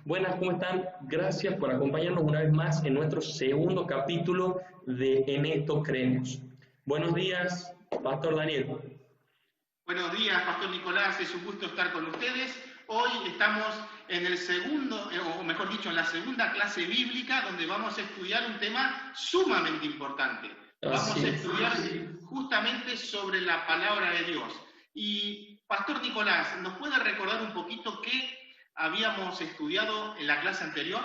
Buenas, ¿cómo están? Gracias por acompañarnos una vez más en nuestro segundo capítulo de En esto creemos. Buenos días, Pastor Daniel. Buenos días, Pastor Nicolás, es un gusto estar con ustedes. Hoy estamos en el segundo, o mejor dicho, en la segunda clase bíblica, donde vamos a estudiar un tema sumamente importante. Vamos Así a es. estudiar justamente sobre la palabra de Dios. Y, Pastor Nicolás, ¿nos puede recordar un poquito qué habíamos estudiado en la clase anterior?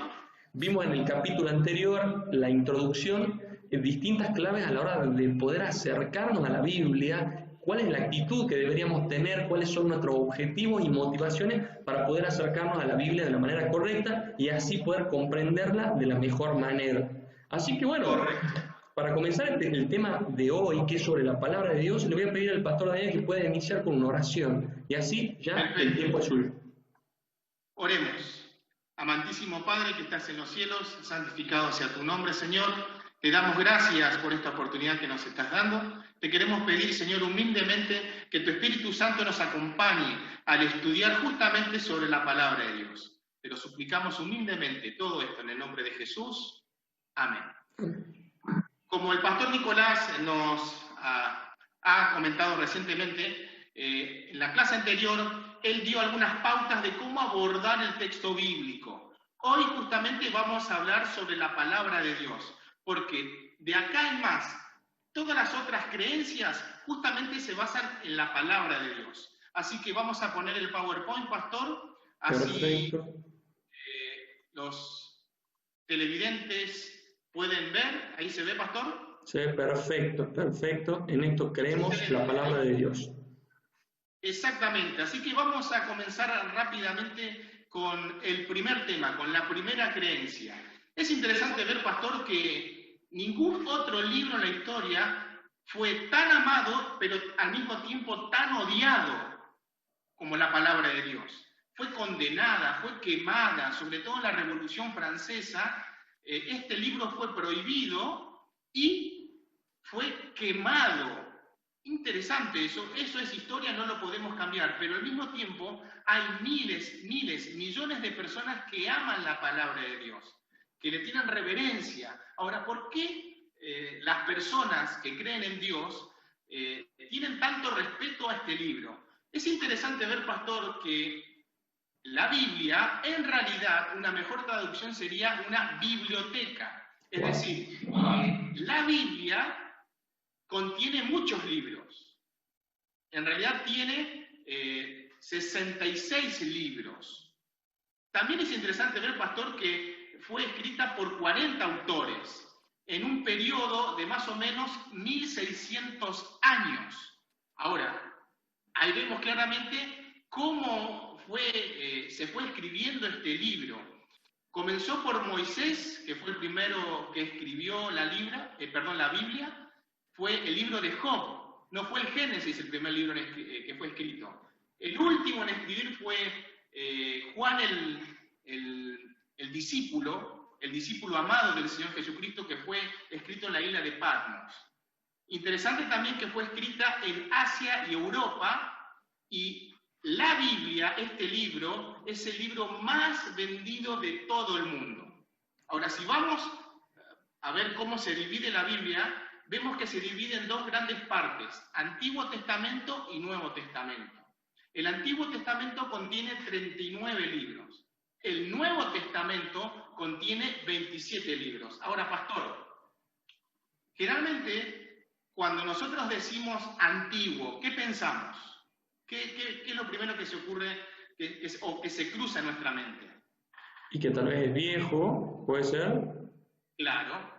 Vimos en el capítulo anterior la introducción, distintas claves a la hora de poder acercarnos a la Biblia, cuál es la actitud que deberíamos tener, cuáles son nuestros objetivos y motivaciones para poder acercarnos a la Biblia de la manera correcta y así poder comprenderla de la mejor manera. Así que bueno, Correcto. para comenzar el tema de hoy, que es sobre la palabra de Dios, le voy a pedir al pastor Daniel que pueda iniciar con una oración y así ya el Perfecto. tiempo es suyo. Oremos. Amantísimo Padre que estás en los cielos, santificado sea tu nombre, Señor. Te damos gracias por esta oportunidad que nos estás dando. Te queremos pedir, Señor, humildemente que tu Espíritu Santo nos acompañe al estudiar justamente sobre la palabra de Dios. Te lo suplicamos humildemente todo esto en el nombre de Jesús. Amén. Como el pastor Nicolás nos ha comentado recientemente, en la clase anterior, él dio algunas pautas de cómo abordar el texto bíblico. Hoy justamente vamos a hablar sobre la palabra de Dios, porque de acá en más, todas las otras creencias justamente se basan en la palabra de Dios. Así que vamos a poner el PowerPoint, pastor, así Perfecto. los televidentes pueden ver. Ahí se ve, pastor. Sí, perfecto, perfecto. En esto creemos la Excelente. palabra de Dios. Exactamente, así que vamos a comenzar rápidamente con el primer tema, con la primera creencia. Es interesante ver, pastor, que ningún otro libro en la historia fue tan amado, pero al mismo tiempo tan odiado como la palabra de Dios. Fue condenada, fue quemada, sobre todo en la Revolución Francesa. Este libro fue prohibido y fue quemado. Interesante eso es historia, no lo podemos cambiar, pero al mismo tiempo hay miles, millones de personas que aman la palabra de Dios, que le tienen reverencia. Ahora, ¿por qué las personas que creen en Dios tienen tanto respeto a este libro? Es interesante ver, pastor, que la Biblia, en realidad, una mejor traducción sería una biblioteca. Es decir, la Biblia contiene muchos libros. En realidad tiene 66 libros. También es interesante ver, pastor, que fue escrita por 40 autores en un periodo de más o menos 1600 años. Ahora, ahí vemos claramente cómo se fue escribiendo este libro. Comenzó por Moisés, que fue el primero que escribió la Biblia. Fue el libro de Job, no fue el Génesis el primer libro que fue escrito. El último en escribir fue Juan el discípulo amado del Señor Jesucristo, que fue escrito en la isla de Patmos. Interesante también que fue escrita en Asia y Europa, y la Biblia, este libro, es el libro más vendido de todo el mundo. Ahora, si vamos a ver cómo se divide la Biblia, vemos que se divide en dos grandes partes, Antiguo Testamento y Nuevo Testamento. El Antiguo Testamento contiene 39 libros. El Nuevo Testamento contiene 27 libros. Ahora, pastor, generalmente cuando nosotros decimos antiguo, ¿qué pensamos? ¿Qué es lo primero que se ocurre o que se cruza en nuestra mente? Y que tal vez es viejo, puede ser. Claro.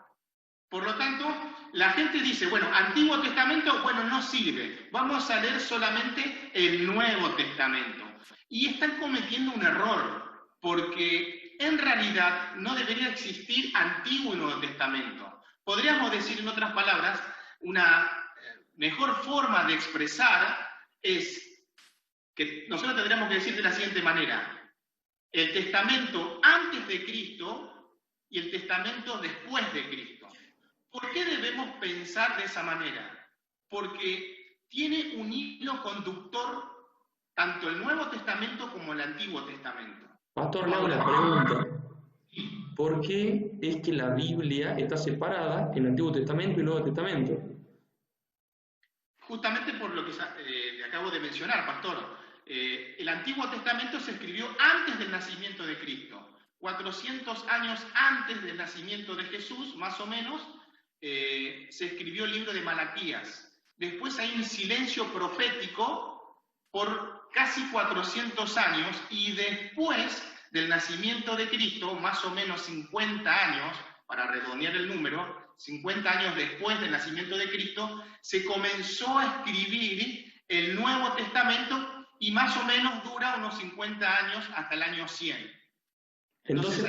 Por lo tanto, la gente dice, bueno, Antiguo Testamento, bueno, no sirve. Vamos a leer solamente el Nuevo Testamento. Y están cometiendo un error, porque en realidad no debería existir Antiguo y Nuevo Testamento. Podríamos decir, en otras palabras, una mejor forma de expresar es que nosotros tendríamos que decir de la siguiente manera: el testamento antes de Cristo y el testamento después de Cristo. ¿Por qué debemos pensar de esa manera? Porque tiene un hilo conductor tanto el Nuevo Testamento como el Antiguo Testamento. Pastor, le hago Ahora, una pregunta. ¿Por qué es que la Biblia está separada en Antiguo Testamento y Nuevo Testamento? justamente por lo que le acabo de mencionar, pastor. El Antiguo Testamento se escribió antes del nacimiento de Cristo. 400 años antes del nacimiento de Jesús, más o menos, se escribió el libro de Malaquías. Después hay un silencio profético por casi 400 años y después del nacimiento de Cristo, más o menos 50 años, para redondear el número, 50 años después del nacimiento de Cristo, se comenzó a escribir el Nuevo Testamento y más o menos dura unos 50 años hasta el año 100. Entonces,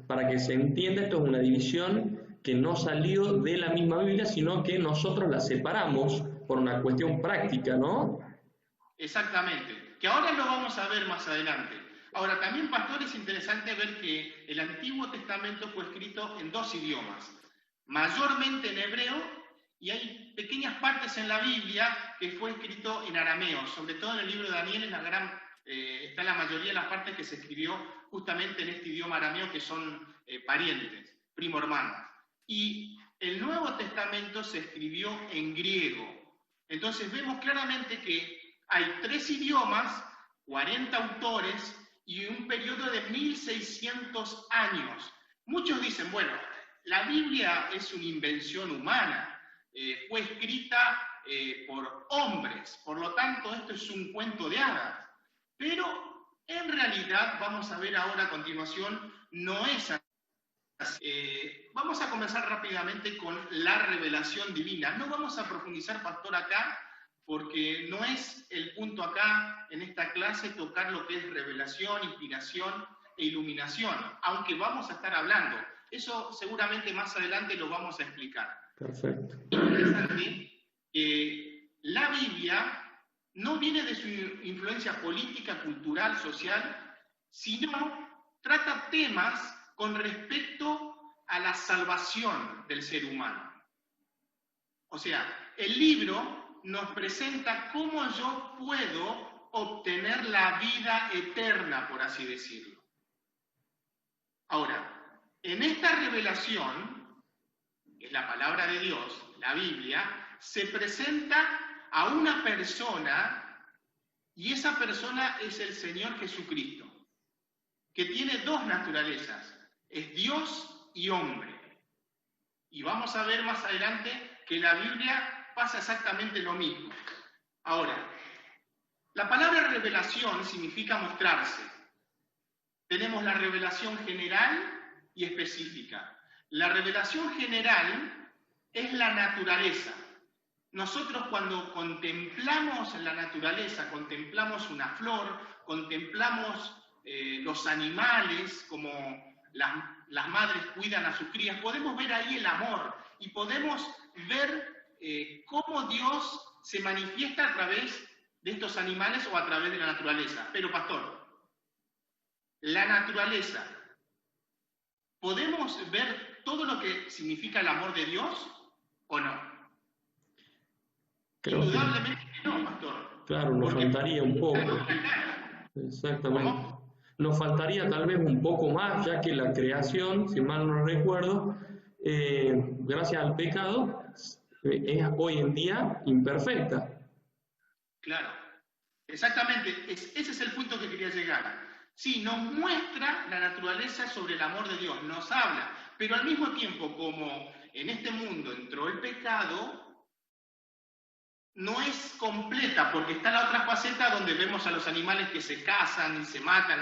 para que se entienda, esto es una división que no salió de la misma Biblia, sino que nosotros la separamos por una cuestión práctica, ¿no? Exactamente, que ahora lo vamos a ver más adelante. Ahora, también, pastor, es interesante ver que el Antiguo Testamento fue escrito en dos idiomas, mayormente en hebreo, y hay pequeñas partes en la Biblia que fue escrito en arameo, sobre todo en el libro de Daniel está la mayoría de las partes que se escribió justamente en este idioma arameo, que son parientes, primo hermanos. Y el Nuevo Testamento se escribió en griego. Entonces vemos claramente que hay 3 idiomas, 40 autores y un periodo de 1600 años. Muchos dicen, bueno, la Biblia es una invención humana, fue escrita por hombres, por lo tanto esto es un cuento de hadas. Pero en realidad, vamos a ver ahora a continuación, no es así. Vamos a comenzar rápidamente con la revelación divina. No vamos a profundizar, pastor, acá, porque no es el punto acá en esta clase tocar lo que es revelación, inspiración e iluminación, aunque vamos a estar hablando. Eso seguramente más adelante lo vamos a explicar. Perfecto. Es interesante que la Biblia no viene de su influencia política, cultural, social, sino trata temas con respecto a la salvación del ser humano. O sea, el libro nos presenta cómo yo puedo obtener la vida eterna, por así decirlo. Ahora, en esta revelación, que es la palabra de Dios, la Biblia, se presenta a una persona, y esa persona es el Señor Jesucristo, que tiene dos naturalezas, es Dios y hombre. Y vamos a ver más adelante que en la Biblia pasa exactamente lo mismo. Ahora, la palabra revelación significa mostrarse. Tenemos la revelación general y específica. La revelación general es la naturaleza. Nosotros cuando contemplamos la naturaleza, contemplamos una flor, contemplamos los animales, como las madres cuidan a sus crías, podemos ver ahí el amor y podemos ver cómo Dios se manifiesta a través de estos animales o a través de la naturaleza. Pero, pastor, la naturaleza, ¿podemos ver todo lo que significa el amor de Dios o no? Creo Indudablemente que no, pastor. claro, nos faltaría un poco. Exactamente. ¿Cómo? Nos faltaría tal vez un poco más, ya que la creación, si mal no recuerdo, gracias al pecado, es hoy en día imperfecta. Claro, exactamente, ese es el punto que quería llegar. Sí, nos muestra la naturaleza sobre el amor de Dios, nos habla, pero al mismo tiempo, como en este mundo entró el pecado, no es completa, porque está la otra faceta donde vemos a los animales que se cazan y se matan,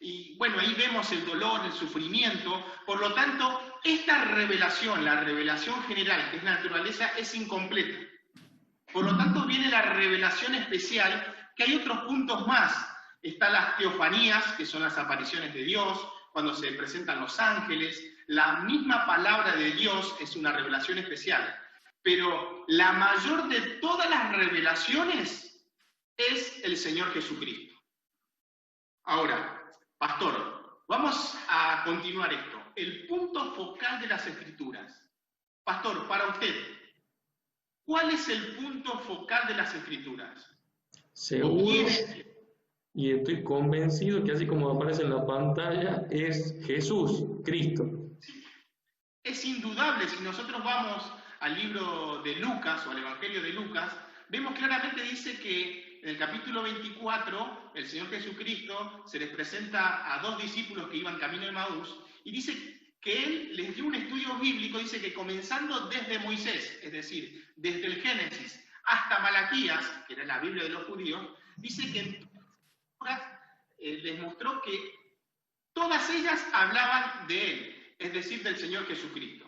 y bueno, ahí vemos el dolor, el sufrimiento. Por lo tanto, esta revelación, la revelación general, que es la naturaleza, es incompleta. Por lo tanto, viene la revelación especial, que hay otros puntos más. Están las teofanías, que son las apariciones de Dios, cuando se presentan los ángeles. La misma palabra de Dios es una revelación especial. Pero la mayor de todas las revelaciones es el Señor Jesucristo. Ahora, pastor, vamos a continuar esto. El punto focal de las Escrituras. Pastor, para usted, ¿cuál es el punto focal de las Escrituras? Seguro, Y estoy convencido que así como aparece en la pantalla, es Jesús, Cristo. Es indudable, si nosotros vamos al libro de Lucas o al Evangelio de Lucas, vemos claramente dice que en el capítulo 24 el Señor Jesucristo se les presenta a dos discípulos que iban camino de Maús y dice que Él les dio un estudio bíblico, dice que comenzando desde Moisés, es decir, desde el Génesis hasta Malaquías, que era la Biblia de los judíos, dice que en les mostró que todas ellas hablaban de Él, es decir, del Señor Jesucristo.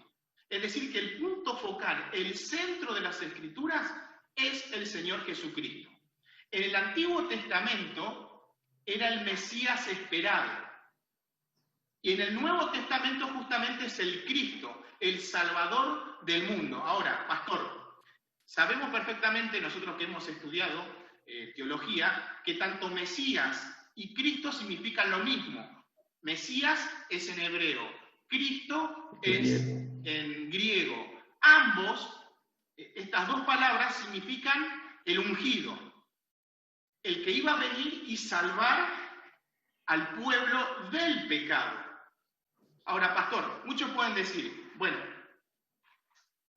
Es decir, que el punto focal, el centro de las Escrituras, es el Señor Jesucristo. En el Antiguo Testamento era el Mesías esperado. Y en el Nuevo Testamento justamente es el Cristo, el Salvador del mundo. Ahora, pastor, sabemos perfectamente, nosotros que hemos estudiado teología, que tanto Mesías y Cristo significan lo mismo. Mesías es en hebreo, Cristo es en griego. Ambos, estas dos palabras significan el ungido, el que iba a venir y salvar al pueblo del pecado. Ahora, pastor, muchos pueden decir, bueno,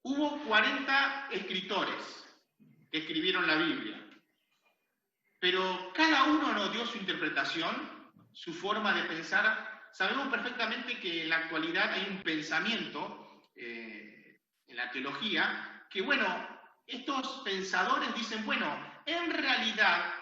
hubo 40 escritores que escribieron la Biblia, pero cada uno nos dio su interpretación, su forma de pensar. Sabemos perfectamente que en la actualidad hay un pensamiento en la teología que, bueno, estos pensadores dicen, bueno, en realidad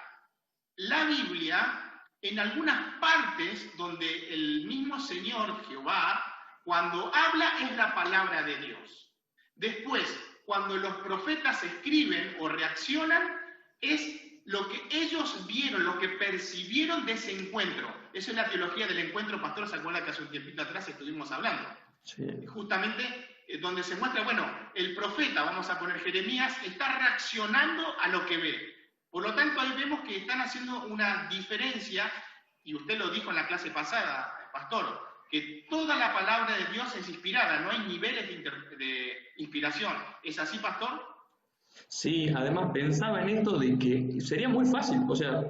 la Biblia, en algunas partes donde el mismo Señor Jehová, cuando habla, es la palabra de Dios. Después, cuando los profetas escriben o reaccionan, es lo que ellos vieron, lo que percibieron de ese encuentro. Esa es la teología del encuentro, pastor, ¿se acuerda que hace un tiempito atrás estuvimos hablando? Sí. Justamente donde se muestra, bueno, el profeta, vamos a poner Jeremías, está reaccionando a lo que ve. Por lo tanto, ahí vemos que están haciendo una diferencia, y usted lo dijo en la clase pasada, pastor, que toda la palabra de Dios es inspirada, no hay niveles de inspiración. ¿Es así, pastor? Sí, además pensaba en esto de que sería muy fácil, o sea,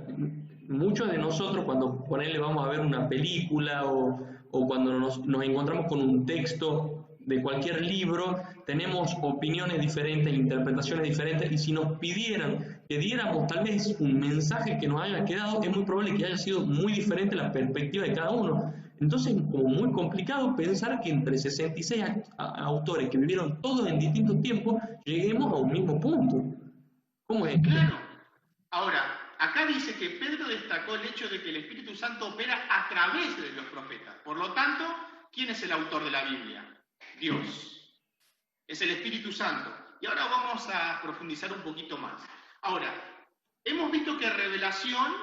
muchos de nosotros cuando ponele vamos a ver una película o cuando nos encontramos con un texto de cualquier libro, tenemos opiniones diferentes, interpretaciones diferentes, y si nos pidieran que diéramos tal vez un mensaje que nos haya quedado, es muy probable que haya sido muy diferente la perspectiva de cada uno. Entonces es como muy complicado pensar que entre 66 autores que vivieron todos en distintos tiempos, lleguemos a un mismo punto. ¿Cómo es? Claro. Ahora, acá dice que Pedro destacó el hecho de que el Espíritu Santo opera a través de los profetas. Por lo tanto, ¿quién es el autor de la Biblia? Dios. Es el Espíritu Santo. Y ahora vamos a profundizar un poquito más. Ahora, hemos visto que revelación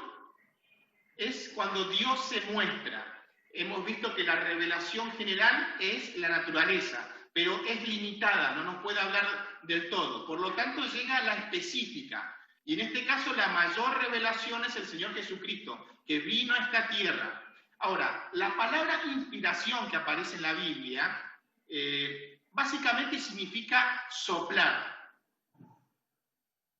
es cuando Dios se muestra. Hemos visto que la revelación general es la naturaleza, pero es limitada, no nos puede hablar del todo. Por lo tanto, llega a la específica. Y en este caso, la mayor revelación es el Señor Jesucristo, que vino a esta tierra. Ahora, la palabra inspiración que aparece en la Biblia, básicamente significa soplar.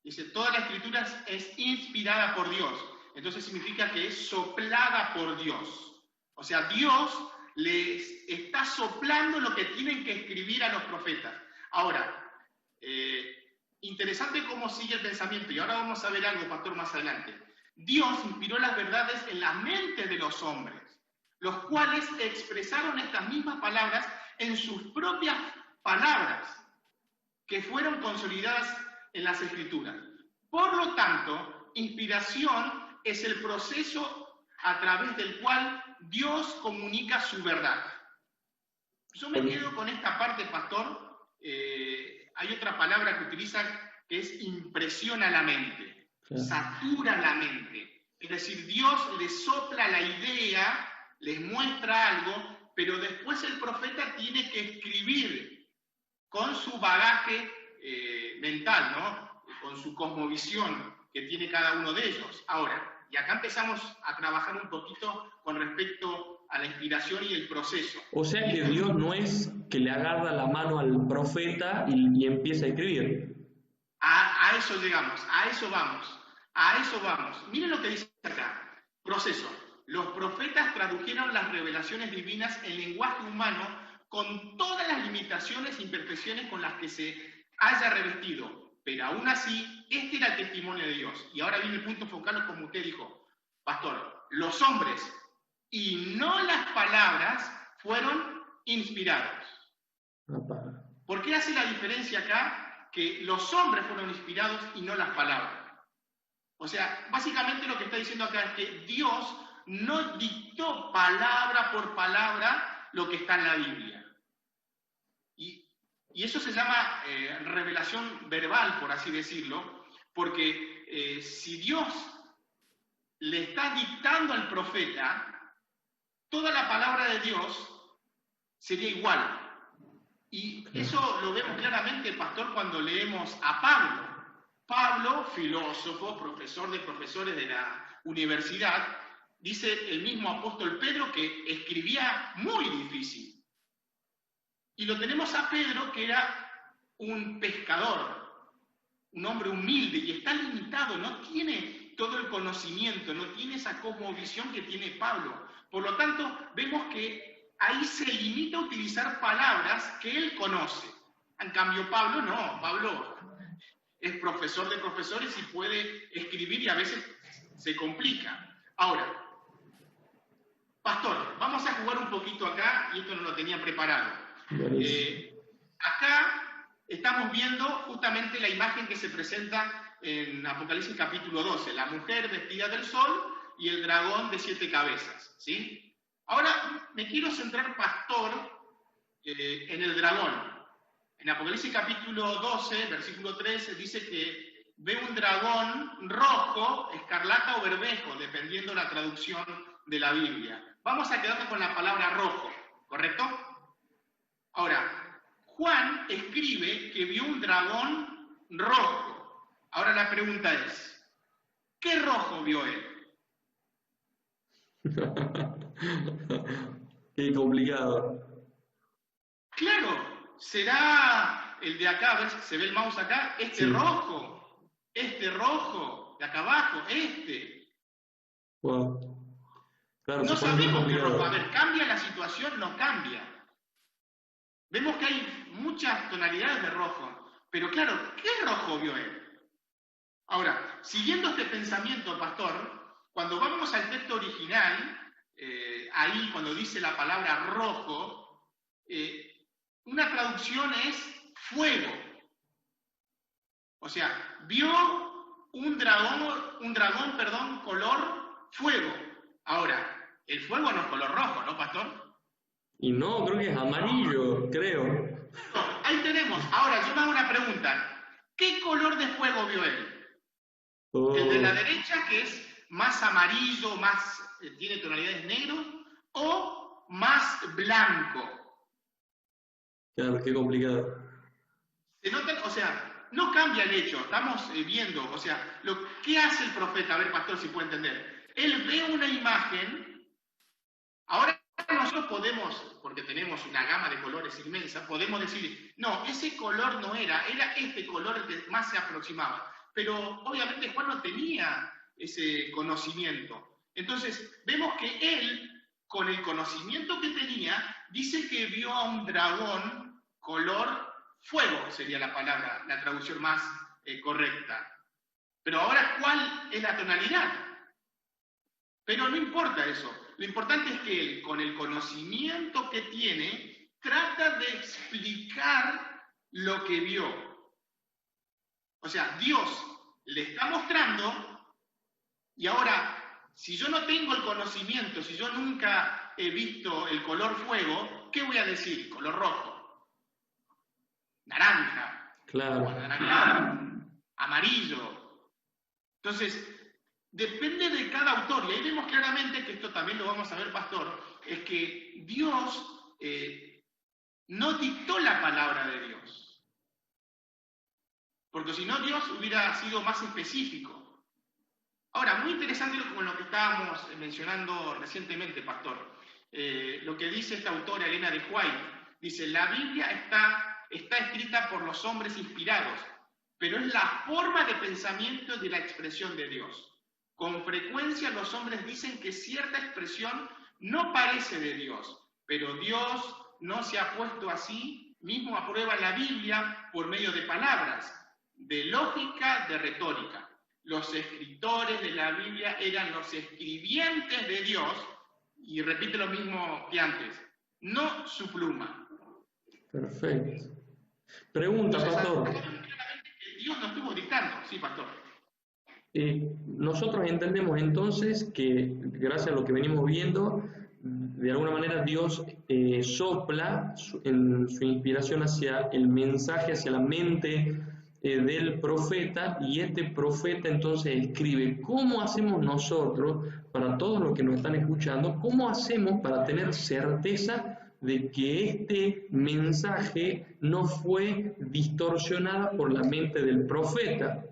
Dice, toda la Escritura es inspirada por Dios. Entonces significa que es soplada por Dios. O sea, Dios les está soplando lo que tienen que escribir a los profetas. Ahora, interesante cómo sigue el pensamiento, y ahora vamos a ver algo, pastor, más adelante. Dios inspiró las verdades en la mente de los hombres, los cuales expresaron estas mismas palabras en sus propias palabras, que fueron consolidadas en las Escrituras. Por lo tanto, inspiración es el proceso a través del cual Dios comunica su verdad. Yo me quedo con esta parte, pastor. Hay otra palabra que utiliza que es impresiona la mente, satura la mente. Es decir, Dios les sopla la idea, les muestra algo, pero después el profeta tiene que escribir con su bagaje mental, ¿no? Con su cosmovisión que tiene cada uno de ellos. Ahora, y acá empezamos a trabajar un poquito con respecto a la inspiración y el proceso. O sea que Dios no es que le agarra la mano al profeta y empieza a escribir. A eso llegamos, a eso vamos. Miren lo que dice acá. proceso. Los profetas tradujeron las revelaciones divinas en lenguaje humano con todas las limitaciones e imperfecciones con las que se haya revestido. Pero aún así, este era el testimonio de Dios. Y ahora viene el punto focal, como usted dijo, pastor. Los hombres y no las palabras fueron inspirados. ¿Por qué hace la diferencia acá que los hombres fueron inspirados y no las palabras? O sea, básicamente lo que está diciendo acá es que Dios no dictó palabra por palabra lo que está en la Biblia. Y eso se llama revelación verbal, por así decirlo, porque si Dios le está dictando al profeta, toda la palabra de Dios sería igual. Y eso lo vemos claramente, pastor, cuando leemos a Pablo. Pablo, filósofo, profesor de profesores de la universidad, dice el mismo apóstol Pedro que escribía muy difícil. Y lo tenemos a Pedro, que era un pescador, un hombre humilde, y está limitado, no tiene todo el conocimiento, no tiene esa cosmovisión que tiene Pablo. Por lo tanto, vemos que ahí se limita a utilizar palabras que él conoce. En cambio, Pablo no, Pablo es profesor de profesores y puede escribir y a veces se complica. Ahora, pastor, vamos a jugar un poquito acá, y esto no lo tenía preparado. Acá estamos viendo justamente la imagen que se presenta en Apocalipsis capítulo 12, la mujer vestida del sol y el dragón de 7 cabezas, ¿sí? Ahora me quiero centrar, pastor, en el dragón. En Apocalipsis capítulo 12, versículo 13, dice que ve un dragón rojo, escarlata o bermejo, dependiendo la traducción de la Biblia. Vamos a quedarnos con la palabra rojo, ¿correcto? Ahora, Juan escribe que vio un dragón rojo. Ahora la pregunta es, ¿qué rojo vio él? Qué complicado. Claro, será el de acá, ¿ves? Se ve el mouse acá, este rojo, de acá abajo, este. Wow. Claro, no sabemos qué rojo, a ver, ¿cambia la situación? No cambia. Vemos que hay muchas tonalidades de rojo, pero claro, ¿qué rojo vio él? Ahora, siguiendo este pensamiento, pastor, cuando vamos al texto original, ahí cuando dice la palabra rojo, una traducción es fuego. O sea, vio un dragón, color fuego. Ahora, el fuego no es color rojo, ¿no, pastor? Y no, creo que es amarillo, creo. No, ahí tenemos. Ahora, yo me hago una pregunta. ¿Qué color de fuego vio él? ¿El de la derecha, que es más amarillo, tiene tonalidades negras, o más blanco? Claro, qué complicado. ¿Se notan? O sea, no cambia el hecho, estamos viendo, o sea, ¿qué hace el profeta? A ver, pastor, si puede entender. Él ve una imagen, ahora nosotros podemos, porque tenemos una gama de colores inmensa, podemos decir, no, ese color no era este color el que más se aproximaba. Pero obviamente Juan no tenía ese conocimiento. Entonces, vemos que él, con el conocimiento que tenía, dice que vio a un dragón color fuego, sería la palabra, la traducción más correcta. Pero ahora, ¿cuál es la tonalidad? Pero no importa eso. Lo importante es que él, con el conocimiento que tiene, trata de explicar lo que vio. O sea, Dios le está mostrando, y ahora, si yo no tengo el conocimiento, si yo nunca he visto el color fuego, ¿qué voy a decir? Color rojo, naranja, claro, amarillo. Entonces, depende de cada autor, y ahí vemos claramente que esto también lo vamos a ver, pastor, es que Dios no dictó la palabra de Dios. Porque si no, Dios hubiera sido más específico. Ahora, muy interesante con lo que estábamos mencionando recientemente, pastor. Lo que dice esta autora, Elena de White, dice, la Biblia está escrita por los hombres inspirados, pero es la forma de pensamiento de la expresión de Dios. Con frecuencia los hombres dicen que cierta expresión no parece de Dios, pero Dios no se ha puesto así mismo a prueba en la Biblia por medio de palabras, de lógica, de retórica. Los escritores de la Biblia eran los escribientes de Dios, y repite lo mismo que antes, no su pluma. Perfecto. Pregunta, pastor. Dios no estuvo dictando, sí, pastor. Nosotros entendemos entonces que, gracias a lo que venimos viendo, de alguna manera Dios sopla en su inspiración hacia el mensaje, hacia la mente del profeta, y este profeta entonces escribe. ¿Cómo hacemos nosotros, para todos los que nos están escuchando, cómo hacemos para tener certeza de que este mensaje no fue distorsionado por la mente del profeta?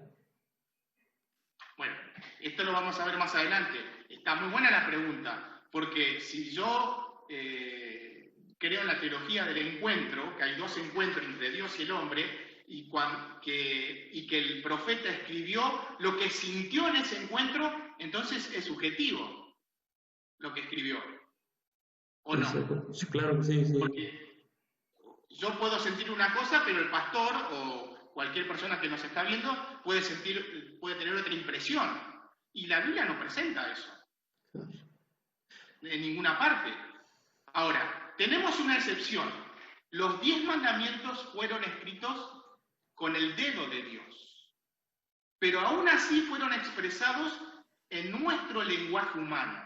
Bueno, esto lo vamos a ver más adelante. Está muy buena la pregunta, porque si yo creo en la teología del encuentro, que hay dos encuentros entre Dios y el hombre, y que el profeta escribió lo que sintió en ese encuentro, entonces es subjetivo lo que escribió, ¿o no? Sí, claro que sí, sí. Porque yo puedo sentir una cosa, pero el pastor o cualquier persona que nos está viendo puede tener otra impresión. Y la Biblia no presenta eso. En ninguna parte. Ahora, tenemos una excepción. Los 10 mandamientos fueron escritos con el dedo de Dios. Pero aún así fueron expresados en nuestro lenguaje humano.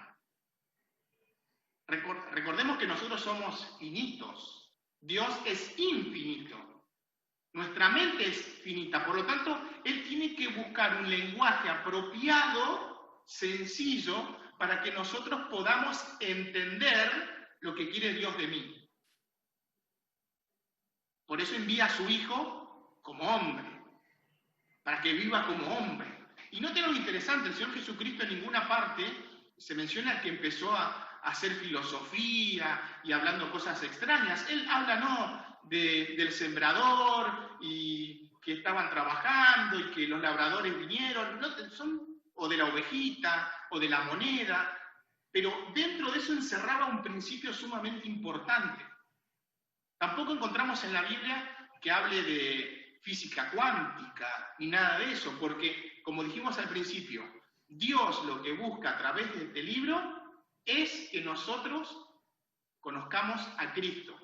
Recordemos que nosotros somos finitos. Dios es infinito. Nuestra mente es finita. Por lo tanto, Él tiene que buscar un lenguaje apropiado, sencillo, para que nosotros podamos entender lo que quiere Dios de mí. Por eso envía a su Hijo como hombre, para que viva como hombre. Y noten lo interesante, el Señor Jesucristo en ninguna parte se menciona que empezó a hacer filosofía y hablando cosas extrañas. Él habla, del sembrador y que estaban trabajando y que los labradores vinieron, o de la ovejita, o de la moneda, pero dentro de eso encerraba un principio sumamente importante. Tampoco encontramos en la Biblia que hable de física cuántica ni nada de eso, porque, como dijimos al principio, Dios lo que busca a través de este libro es que nosotros conozcamos a Cristo,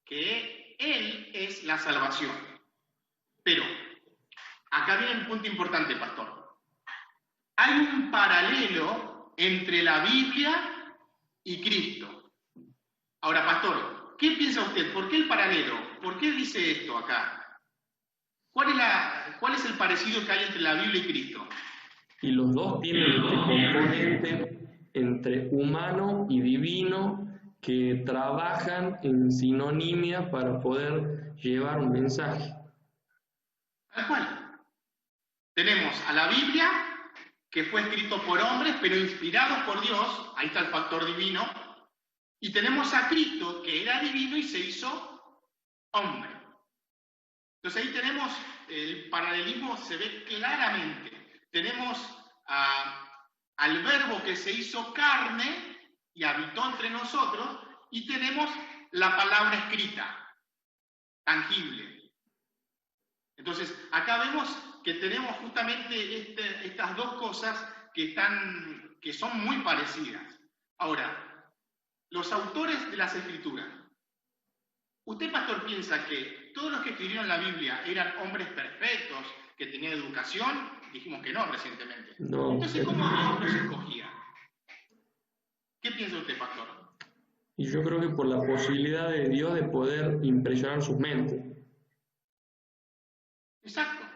que Él es la salvación. Pero, acá viene un punto importante, pastor. Hay un paralelo entre la Biblia y Cristo. Ahora, pastor, ¿qué piensa usted? ¿Por qué el paralelo? ¿Por qué dice esto acá? ¿Cuál es el parecido que hay entre la Biblia y Cristo? Y los dos tienen este componente entre humano y divino que trabajan en sinonimia para poder llevar un mensaje. Tal cual. Tenemos a la Biblia, que fue escrito por hombres, pero inspirados por Dios, ahí está el factor divino, y tenemos a Cristo, que era divino y se hizo hombre. Entonces ahí tenemos, el paralelismo se ve claramente. Tenemos al Verbo que se hizo carne y habitó entre nosotros, y tenemos la palabra escrita, tangible. Entonces, acá vemos que tenemos justamente estas dos cosas que son muy parecidas. Ahora, los autores de las Escrituras. ¿Usted, pastor, piensa que todos los que escribieron la Biblia eran hombres perfectos, que tenían educación? Dijimos que no recientemente. No. Entonces, ¿cómo Dios los escogía? ¿Qué piensa usted, pastor? Y yo creo que por la posibilidad de Dios de poder impresionar sus mentes. Exacto.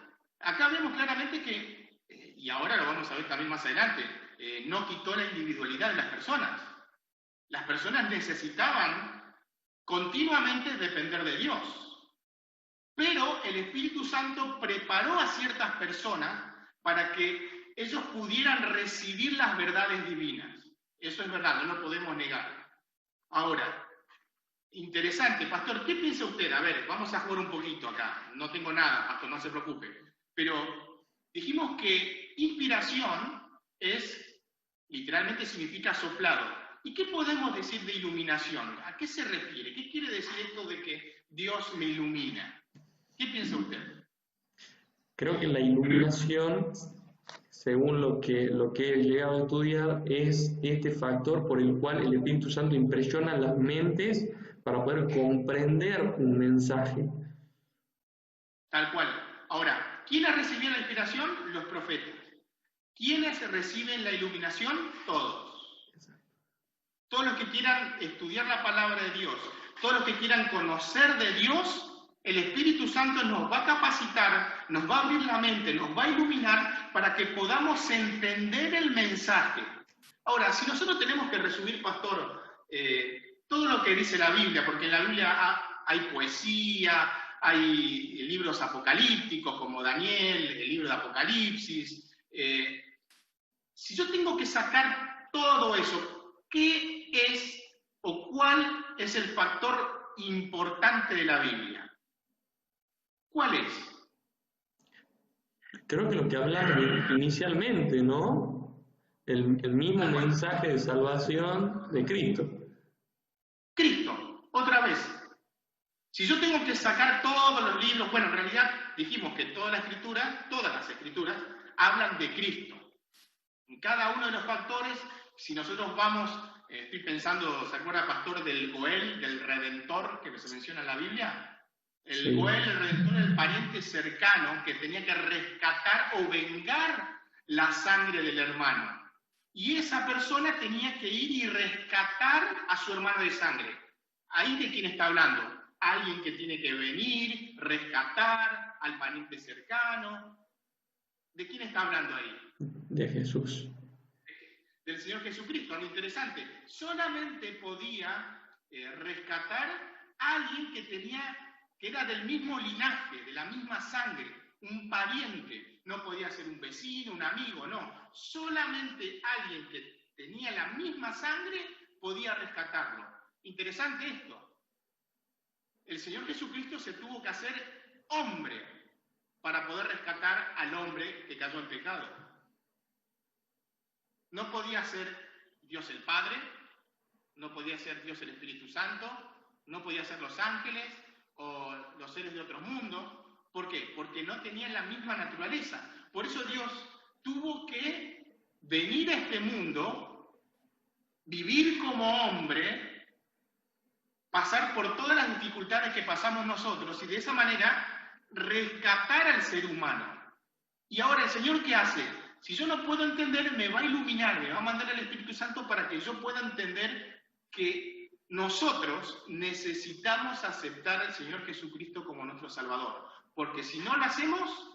Acá vemos claramente que, y ahora lo vamos a ver también más adelante, no quitó la individualidad de las personas. Las personas necesitaban continuamente depender de Dios. Pero el Espíritu Santo preparó a ciertas personas para que ellos pudieran recibir las verdades divinas. Eso es verdad, no lo podemos negar. Ahora, interesante, pastor, ¿qué piensa usted? A ver, vamos a jugar un poquito acá. No tengo nada, pastor, no se preocupe. Pero dijimos que inspiración literalmente significa soplado. ¿Y qué podemos decir de iluminación? ¿A qué se refiere? ¿Qué quiere decir esto de que Dios me ilumina? ¿Qué piensa usted? Creo que la iluminación, según lo que he llegado a estudiar, es este factor por el cual el Espíritu Santo impresiona las mentes para poder comprender un mensaje. Tal cual. Ahora, ¿quiénes recibían la inspiración? Los profetas. ¿Quiénes reciben la iluminación? Todos. Todos los que quieran estudiar la palabra de Dios, todos los que quieran conocer de Dios, el Espíritu Santo nos va a capacitar, nos va a abrir la mente, nos va a iluminar para que podamos entender el mensaje. Ahora, si nosotros tenemos que resumir, pastor, todo lo que dice la Biblia, porque en la Biblia hay poesía, hay libros apocalípticos como Daniel, el libro de Apocalipsis. Si yo tengo que sacar todo eso, ¿qué es o cuál es el factor importante de la Biblia? ¿Cuál es? Creo que lo que hablan inicialmente, ¿no? El mismo mensaje de salvación de Cristo. Cristo, otra vez. Si yo tengo que sacar todos los libros, bueno, en realidad dijimos que todas las escrituras, hablan de Cristo. En cada uno de los factores, si nosotros vamos, estoy pensando, ¿se acuerda, pastor, del Goel, del Redentor, que se menciona en la Biblia? El Goel, el Redentor, el pariente cercano que tenía que rescatar o vengar la sangre del hermano. Y esa persona tenía que ir y rescatar a su hermano de sangre. ¿Ahí de quién está hablando? Alguien que tiene que venir, rescatar al pariente cercano. ¿De quién está hablando ahí? De Jesús. Del Señor Jesucristo. Lo interesante, solamente podía rescatar a alguien que era del mismo linaje, de la misma sangre, un pariente. No podía ser un vecino, un amigo, no. Solamente alguien que tenía la misma sangre podía rescatarlo. Interesante esto. El Señor Jesucristo se tuvo que hacer hombre para poder rescatar al hombre que cayó en pecado. No podía ser Dios el Padre, no podía ser Dios el Espíritu Santo, no podía ser los ángeles o los seres de otro mundo. ¿Por qué? Porque no tenían la misma naturaleza. Por eso Dios tuvo que venir a este mundo, vivir como hombre, pasar por todas las dificultades que pasamos nosotros y de esa manera rescatar al ser humano. Y ahora el Señor, ¿qué hace? Si yo no puedo entender, me va a iluminar, me va a mandar el Espíritu Santo para que yo pueda entender que nosotros necesitamos aceptar al Señor Jesucristo como nuestro Salvador. Porque si no lo hacemos,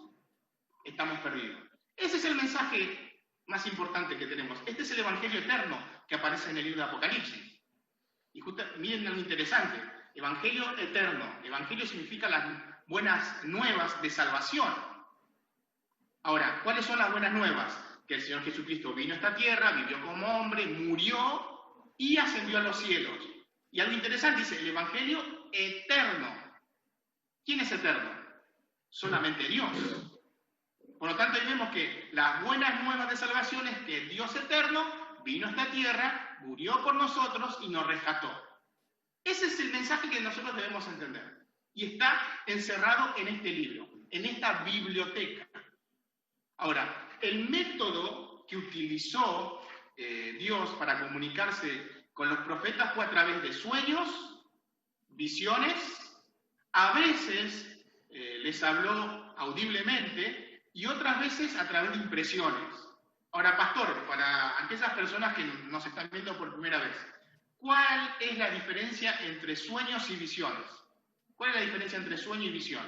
estamos perdidos. Ese es el mensaje más importante que tenemos. Este es el Evangelio eterno que aparece en el libro de Apocalipsis. Y justo, miren lo interesante, Evangelio eterno. Evangelio significa las buenas nuevas de salvación. Ahora, ¿cuáles son las buenas nuevas? Que el Señor Jesucristo vino a esta tierra, vivió como hombre, murió y ascendió a los cielos. Y algo interesante dice, el Evangelio eterno. ¿Quién es eterno? Solamente Dios. Por lo tanto, ahí vemos que las buenas nuevas de salvación es que Dios eterno vino a esta tierra, murió por nosotros y nos rescató. Ese es el mensaje que nosotros debemos entender. Y está encerrado en este libro, en esta biblioteca. Ahora, el método que utilizó Dios para comunicarse con los profetas fue a través de sueños, visiones, a veces les habló audiblemente y otras veces a través de impresiones. Ahora, pastor, para aquellas personas que nos están viendo por primera vez, ¿cuál es la diferencia entre sueños y visiones? ¿Cuál es la diferencia entre sueño y visión?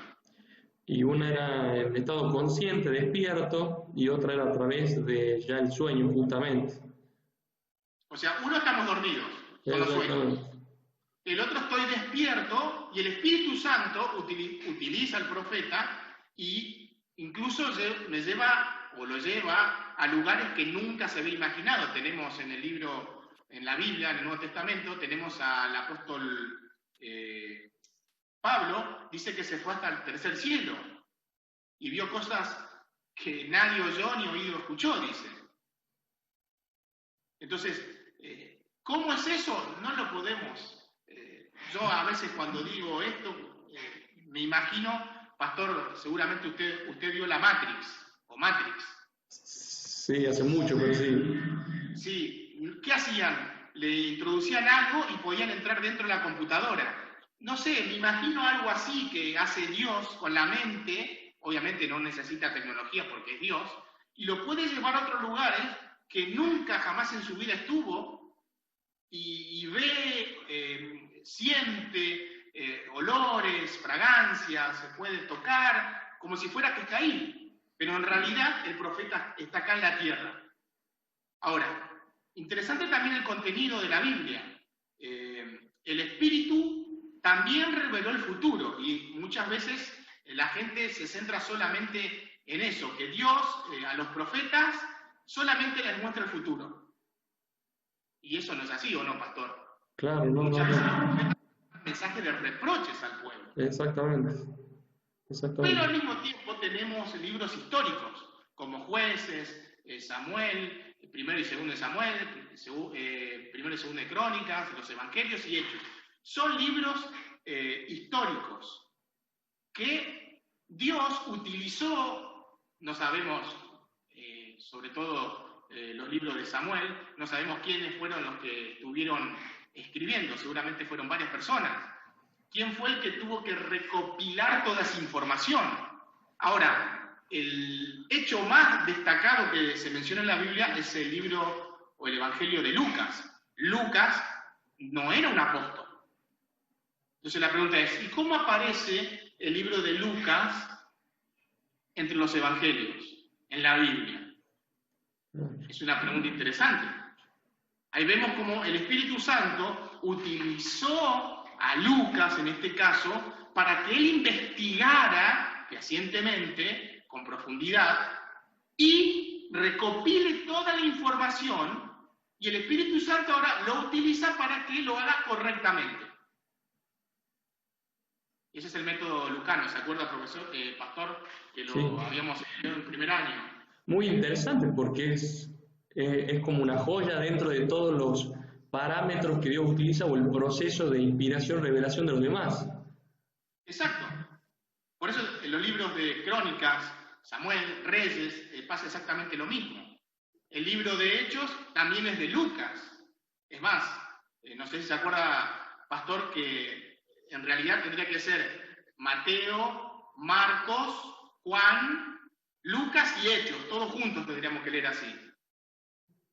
Y una era en estado consciente, despierto, y otra era a través de ya el sueño, justamente. O sea, uno estamos dormidos, son los sueños. El otro estoy despierto y el Espíritu Santo utiliza al profeta y incluso lo lleva a lugares que nunca se había imaginado. Tenemos en el libro, en la Biblia, en el Nuevo Testamento, tenemos al apóstol Pablo, dice que se fue hasta el tercer cielo y vio cosas que nadie oyó ni oído escuchó, dice. Entonces, ¿cómo es eso? No lo podemos. Yo a veces cuando digo esto, me imagino, pastor, seguramente usted vio la Matrix, o Matrix. Sí, hace mucho, pero sí. Sí, ¿qué hacían? Le introducían algo y podían entrar dentro de la computadora. No sé, me imagino algo así que hace Dios con la mente, obviamente no necesita tecnología porque es Dios, y lo puede llevar a otros lugares que nunca jamás en su vida estuvo y ve, siente olores, fragancias, se puede tocar, como si fuera que está ahí. Pero en realidad el profeta está acá en la tierra. Ahora, interesante también el contenido de la Biblia. El Espíritu también reveló el futuro y muchas veces la gente se centra solamente en eso, que Dios a los profetas solamente les muestra el futuro. Y eso no es así, ¿o no, pastor? Claro, no, Muchas no, veces los no. profetas dan mensajes de reproches al pueblo. Exactamente, Pero al exactamente. mismo tiempo tenemos libros históricos, como Jueces, Samuel, primero y segundo de Samuel, primero y segundo de Crónicas, los Evangelios y Hechos. Son libros históricos que Dios utilizó, no sabemos, sobre todo los libros de Samuel, no sabemos quiénes fueron los que estuvieron escribiendo, seguramente fueron varias personas. ¿Quién fue el que tuvo que recopilar toda esa información? Ahora, el hecho más destacado que se menciona en la Biblia es el libro o el Evangelio de Lucas. Lucas no era un apóstol. Entonces la pregunta es, ¿y cómo aparece el libro de Lucas entre los evangelios en la Biblia? Es una pregunta interesante. Ahí vemos cómo el Espíritu Santo utilizó a Lucas, en este caso, para que él investigara fehacientemente, con profundidad, y recopile toda la información, y el Espíritu Santo ahora lo utiliza para que lo haga correctamente. Ese es el método lucano, ¿se acuerda, profesor, pastor, que Sí. lo habíamos estudiado en primer año? Muy interesante porque es como una joya dentro de todos los parámetros que Dios utiliza o el proceso de inspiración, revelación de los demás. Exacto. Por eso en los libros de Crónicas, Samuel, Reyes, pasa exactamente lo mismo. El libro de Hechos también es de Lucas. Es más, no sé si se acuerda, pastor, que en realidad tendría que ser Mateo, Marcos, Juan, Lucas y Hechos. Todos juntos tendríamos que leer así.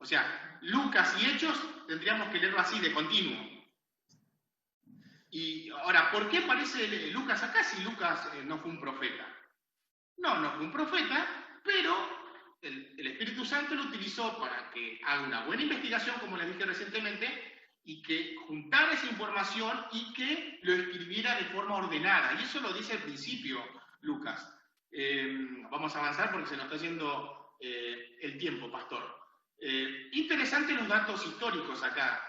O sea, Lucas y Hechos tendríamos que leerlo así de continuo. Y ahora, ¿por qué aparece Lucas acá si Lucas no fue un profeta? No fue un profeta, pero el Espíritu Santo lo utilizó para que haga una buena investigación, como les dije recientemente, y que juntara esa información y que lo escribiera de forma ordenada. Y eso lo dice al principio Lucas. Vamos a avanzar porque se nos está yendo el tiempo, pastor. Interesantes los datos históricos acá.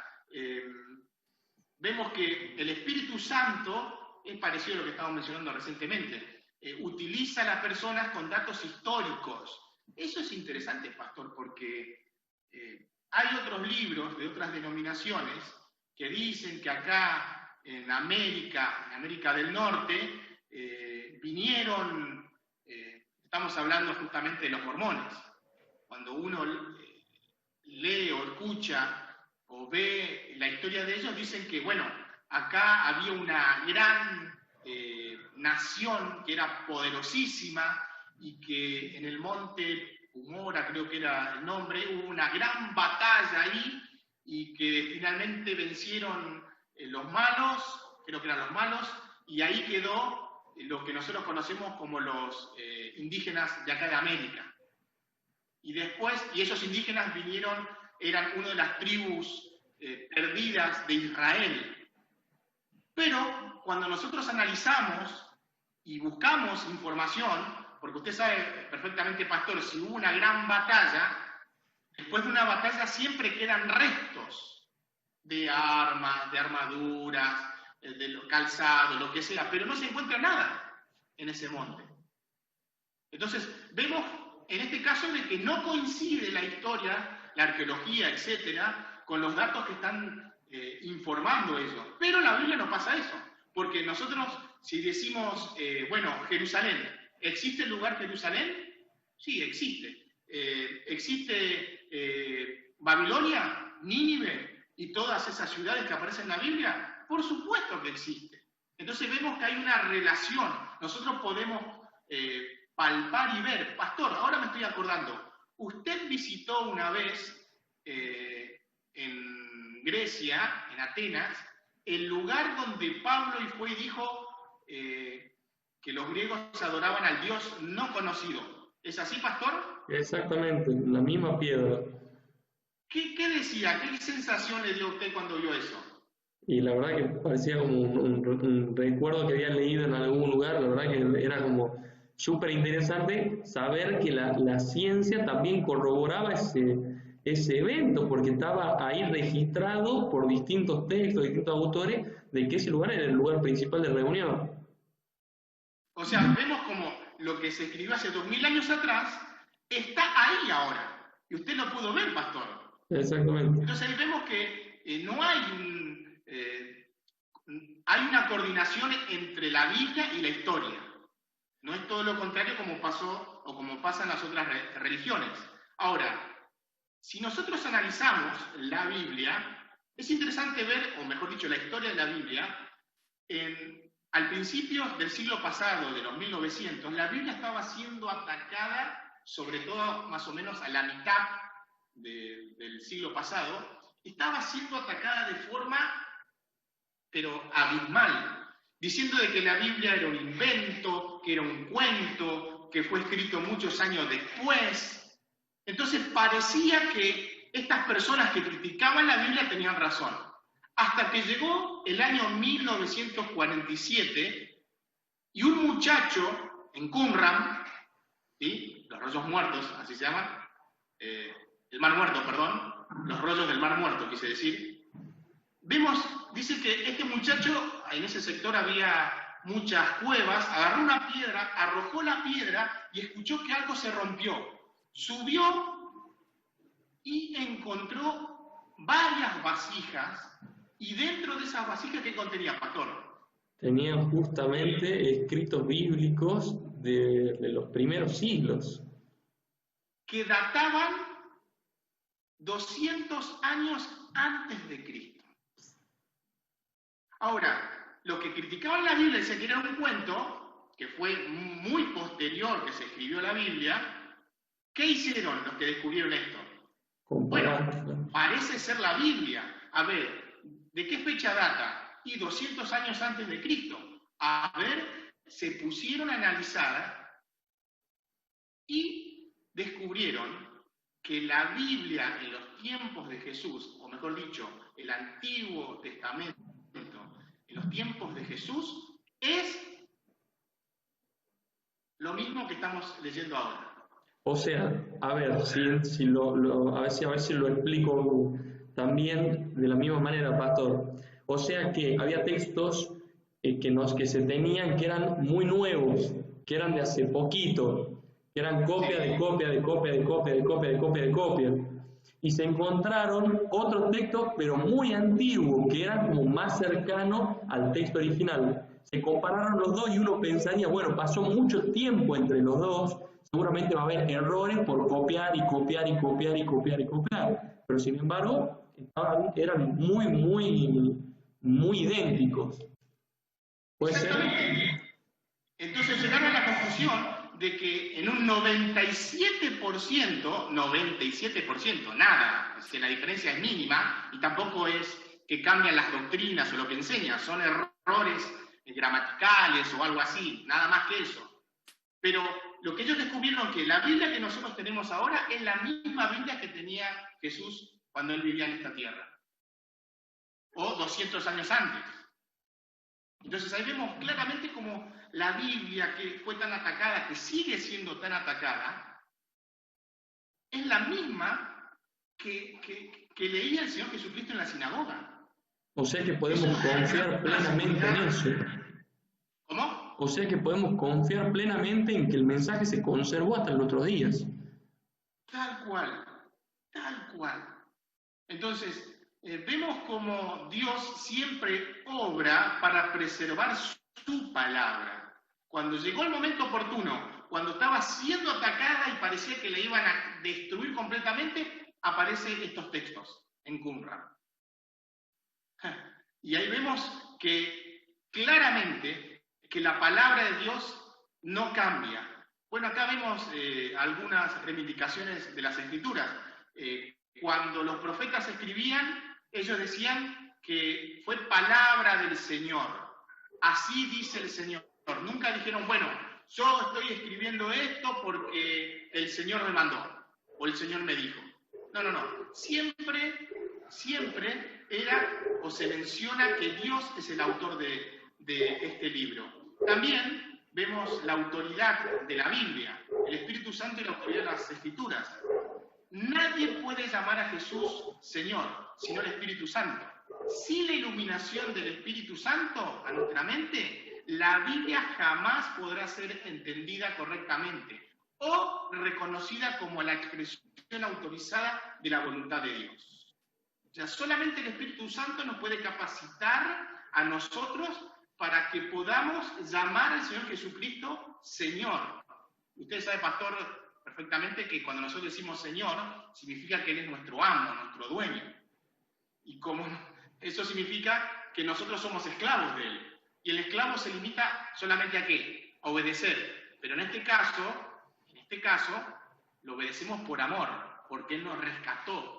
Vemos que el Espíritu Santo, es parecido a lo que estábamos mencionando recientemente, utiliza a las personas con datos históricos. Eso es interesante, pastor, porque hay otros libros de otras denominaciones que dicen que acá en América del Norte, vinieron, estamos hablando justamente de los mormones. Cuando uno lee o escucha o ve la historia de ellos, dicen que, bueno, acá había una gran nación que era poderosísima y que en el monte Humora, creo que era el nombre, hubo una gran batalla ahí y que finalmente vencieron los malos, creo que eran los malos, y ahí quedó lo que nosotros conocemos como los indígenas de acá de América. Y después, y esos indígenas vinieron, eran una de las tribus perdidas de Israel. Pero cuando nosotros analizamos y buscamos información, porque usted sabe perfectamente, pastor, si hubo una gran batalla, después de una batalla siempre quedan restos de armas, de armaduras, de calzado, lo que sea, pero no se encuentra nada en ese monte. Entonces, vemos en este caso de que no coincide la historia la arqueología, etcétera, con los datos que están informando ellos. Pero en la Biblia no pasa eso, porque nosotros, si decimos, bueno, Jerusalén, ¿existe el lugar Jerusalén? Sí, existe. ¿Existe Babilonia, Nínive y todas esas ciudades que aparecen en la Biblia? Por supuesto que existe. Entonces vemos que hay una relación. Nosotros podemos palpar y ver. Pastor, ahora me estoy acordando, usted visitó una vez en Grecia, en Atenas, el lugar donde Pablo fue y dijo que los griegos adoraban al Dios no conocido. ¿Es así, pastor? Exactamente, la misma piedra. ¿Qué decía? ¿Qué sensación le dio a usted cuando vio eso? Y la verdad que parecía como un recuerdo que había leído en algún lugar, la verdad que era como súper interesante saber que la ciencia también corroboraba ese evento, porque estaba ahí registrado por distintos textos, distintos autores, de que ese lugar era el lugar principal de reunión. O sea, vemos como lo que se escribió hace 2000 años atrás está ahí ahora. Y usted lo pudo ver, pastor. Exactamente. Entonces ahí vemos que no hay hay una coordinación entre la Biblia y la historia. No es todo lo contrario como pasó o como pasa en las otras religiones. Ahora, si nosotros analizamos la Biblia, es interesante ver, o mejor dicho, la historia de la Biblia. Al principio del siglo pasado, de los 1900, la Biblia estaba siendo atacada, sobre todo más o menos a la mitad del siglo pasado, estaba siendo atacada de forma, pero abismal, diciendo de que la Biblia era un invento, que era un cuento, que fue escrito muchos años después. Entonces parecía que estas personas que criticaban la Biblia tenían razón. Hasta que llegó el año 1947 y un muchacho en Qumran, ¿sí? Los rollos muertos, así se llaman, el Mar Muerto, perdón, los rollos del Mar Muerto, quise decir. Dice que este muchacho, en ese sector había muchas cuevas, agarró una piedra, arrojó la piedra y escuchó que algo se rompió. Subió y encontró varias vasijas, y dentro de esas vasijas, ¿qué contenía, pastor? Tenían justamente escritos bíblicos de los primeros siglos. Que databan 200 años antes de Cristo. Ahora, los que criticaban la Biblia decían que era un cuento, que fue muy posterior que se escribió la Biblia. ¿Qué hicieron los que descubrieron esto? Bueno, parece ser la Biblia. A ver, ¿de qué fecha data? Y 200 años antes de Cristo. A ver, se pusieron a analizar y descubrieron que la Biblia en los tiempos de Jesús, o mejor dicho, el Antiguo Testamento, en los tiempos de Jesús, es lo mismo que estamos leyendo ahora. O sea, a ver, a ver si lo explico también de la misma manera, pastor. O sea que había textos que se tenían que eran muy nuevos, que eran de hace poquito, que eran copia de copia de copia de copia de copia de copia de copia. Y se encontraron otros textos, pero muy antiguos, que eran como más cercanos al texto original. Se compararon los dos y uno pensaría, bueno, pasó mucho tiempo entre los dos, seguramente va a haber errores por copiar y copiar y copiar y copiar y copiar. Pero sin embargo, eran muy idénticos. ¿Puede ser? Entonces llegaron a la conclusión de que en un 97%, nada, es que la diferencia es mínima y tampoco es que cambian las doctrinas o lo que enseñan, son errores gramaticales o algo así, nada más que eso. Pero lo que ellos descubrieron que la Biblia que nosotros tenemos ahora es la misma Biblia que tenía Jesús cuando él vivía en esta tierra, o 200 años antes. Entonces ahí vemos claramente como la Biblia que fue tan atacada, que sigue siendo tan atacada, es la misma que leía el Señor Jesucristo en la sinagoga. O sea que podemos confiar plenamente en eso. ¿Cómo? O sea que podemos confiar plenamente en que el mensaje se conservó hasta los otros días. Tal cual. Tal cual. Entonces, vemos como Dios siempre obra para preservar su palabra. Cuando llegó el momento oportuno, cuando estaba siendo atacada y parecía que la iban a destruir completamente, aparecen estos textos en Qumran. Y ahí vemos que claramente que la palabra de Dios no cambia. Bueno, acá vemos algunas reivindicaciones de las Escrituras. Cuando los profetas escribían, ellos decían que fue palabra del Señor. Así dice el Señor. Nunca dijeron, bueno, yo estoy escribiendo esto porque el Señor me mandó o el Señor me dijo. No. Siempre era o se menciona que Dios es el autor de este libro. También vemos la autoridad de la Biblia, el Espíritu Santo y la autoridad de las Escrituras. Nadie puede llamar a Jesús Señor, sino el Espíritu Santo. Sin la iluminación del Espíritu Santo a nuestra mente, la Biblia jamás podrá ser entendida correctamente o reconocida como la expresión autorizada de la voluntad de Dios. O sea, solamente el Espíritu Santo nos puede capacitar a nosotros para que podamos llamar al Señor Jesucristo Señor. Usted sabe, pastor, perfectamente que cuando nosotros decimos Señor, significa que Él es nuestro amo, nuestro dueño. Y como eso significa que nosotros somos esclavos de Él. Y el esclavo se limita solamente a ¿qué? A obedecer. Pero en este caso, lo obedecemos por amor, porque Él nos rescató.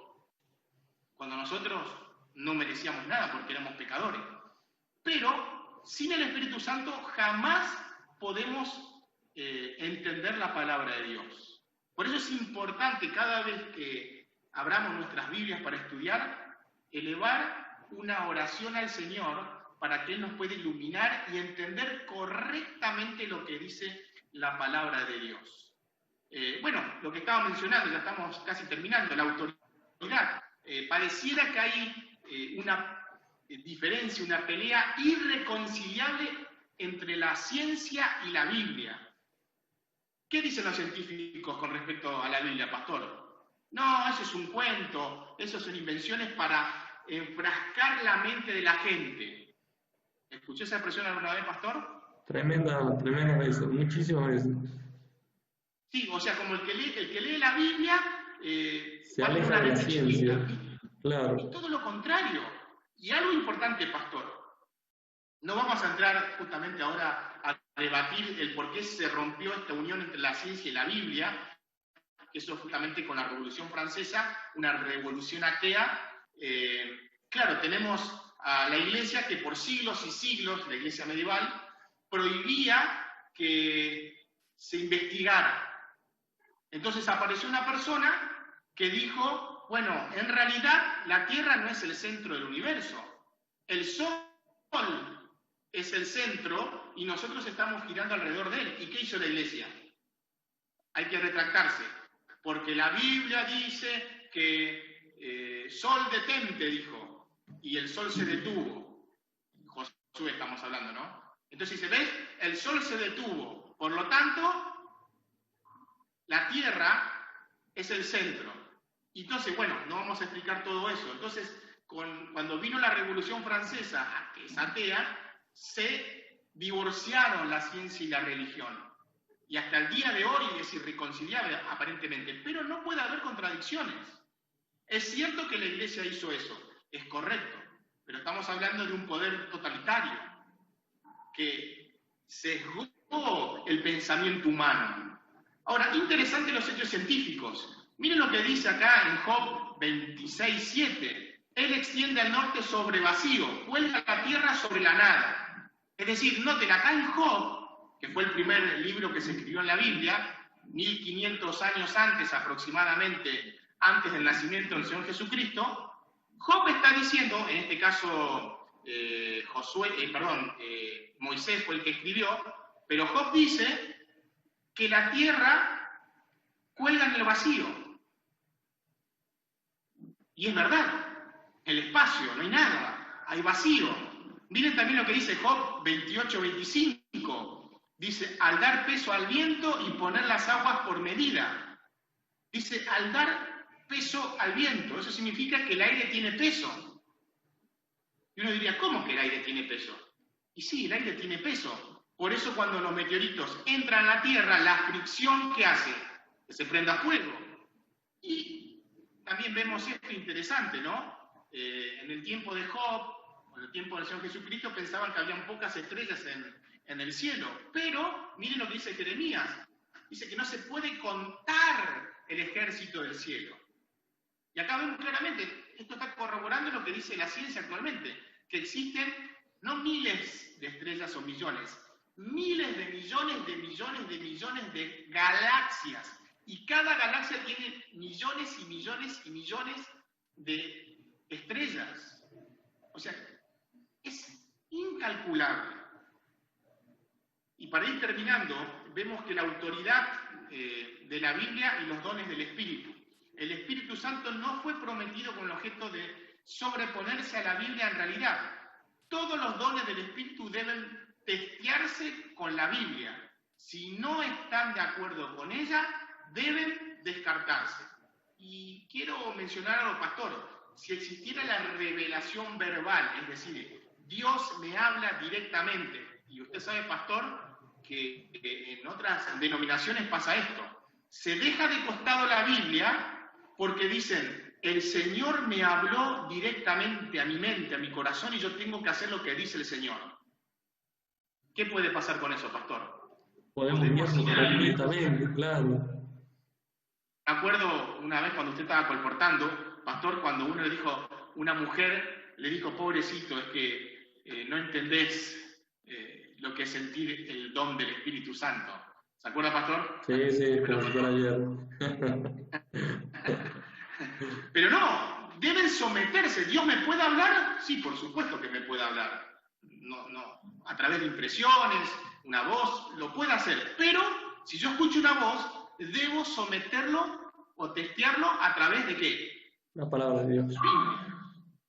Cuando nosotros no merecíamos nada, porque éramos pecadores. Pero sin el Espíritu Santo jamás podemos entender la palabra de Dios. Por eso es importante cada vez que abramos nuestras Biblias para estudiar, elevar una oración al Señor para que Él nos pueda iluminar y entender correctamente lo que dice la palabra de Dios. Bueno, lo que estaba mencionando, ya estamos casi terminando, la autoridad. Pareciera que hay una diferencia, una pelea irreconciliable entre la ciencia y la Biblia. ¿Qué dicen los científicos con respecto a la Biblia, pastor? No, eso es un cuento, eso son invenciones para enfrascar la mente de la gente. ¿Escuché esa expresión alguna vez, pastor? Tremenda veces, muchísimas veces. Sí, o sea, como el que lee la Biblia se aleja de la ciencia. Claro. Y todo lo contrario. Y algo importante, pastor. No vamos a entrar justamente ahora a debatir el por qué se rompió esta unión entre la ciencia y la Biblia, que eso justamente con la Revolución Francesa, una revolución atea. Claro, tenemos a la Iglesia que por siglos y siglos, la Iglesia medieval, prohibía que se investigara. Entonces apareció una persona que dijo, bueno, en realidad la Tierra no es el centro del universo, el Sol es el centro y nosotros estamos girando alrededor de él. ¿Y qué hizo la Iglesia? Hay que retractarse, porque la Biblia dice que Sol detente, dijo, y el Sol se detuvo. Josué estamos hablando, ¿no? Entonces dice, ¿ves? El Sol se detuvo, por lo tanto, la Tierra es el centro. Entonces, bueno, no vamos a explicar todo eso. Entonces, cuando vino la Revolución Francesa, que es atea, se divorciaron la ciencia y la religión. Y hasta el día de hoy es irreconciliable, aparentemente. Pero no puede haber contradicciones. Es cierto que la Iglesia hizo eso, es correcto. Pero estamos hablando de un poder totalitario que sesgó el pensamiento humano. Ahora, interesante los hechos científicos. Miren lo que dice acá en Job 26:7. Él extiende al norte sobre vacío, cuelga la tierra sobre la nada. Es decir, noten, acá en Job, que fue el primer libro que se escribió en la Biblia, 1500 años antes aproximadamente, antes del nacimiento del Señor Jesucristo, Job está diciendo, en este caso Moisés fue el que escribió, pero Job dice que la tierra cuelga en el vacío. Y es verdad. El espacio, no hay nada, hay vacío. Miren también lo que dice Job 28:25. Dice, al dar peso al viento y poner las aguas por medida. Dice, al dar peso al viento. Eso significa que el aire tiene peso. Y uno diría, ¿cómo que el aire tiene peso? Y sí, el aire tiene peso. Por eso cuando los meteoritos entran a la Tierra, la fricción que hace, que se prenda fuego. Y también vemos esto interesante, ¿no? En el tiempo de Job, en el tiempo del Señor Jesucristo, pensaban que habían pocas estrellas en el cielo. Pero, miren lo que dice Jeremías. Dice que no se puede contar el ejército del cielo. Y acá vemos claramente, esto está corroborando lo que dice la ciencia actualmente, que existen no miles de estrellas o millones, miles de millones de millones de millones de galaxias. Y cada galaxia tiene millones y millones y millones de estrellas. O sea, es incalculable. Y para ir terminando, vemos que la autoridad de la Biblia y los dones del Espíritu. El Espíritu Santo no fue prometido con el objeto de sobreponerse a la Biblia en realidad. Todos los dones del Espíritu deben testearse con la Biblia. Si no están de acuerdo con ella, deben descartarse. Y quiero mencionar algo, pastor. Si existiera la revelación verbal, es decir, Dios me habla directamente, y usted sabe, pastor, que en otras denominaciones pasa esto. Se deja de costado la Biblia porque dicen, el Señor me habló directamente a mi mente, a mi corazón, y yo tengo que hacer lo que dice el Señor. ¿Qué puede pasar con eso, pastor? Podemos guiarnos completamente, claro. Me acuerdo una vez cuando usted estaba colportando, pastor, cuando uno le dijo, una mujer le dijo, pobrecito, es que no entendés lo que es sentir el don del Espíritu Santo. ¿Se acuerda, pastor? Sí, como si fuera ayer. Pero no, deben someterse. ¿Dios me puede hablar? Sí, por supuesto que me puede hablar. No, a través de impresiones, una voz, lo puede hacer. Pero si yo escucho una voz, debo someterlo o testearlo a través de ¿qué? La palabra de Dios.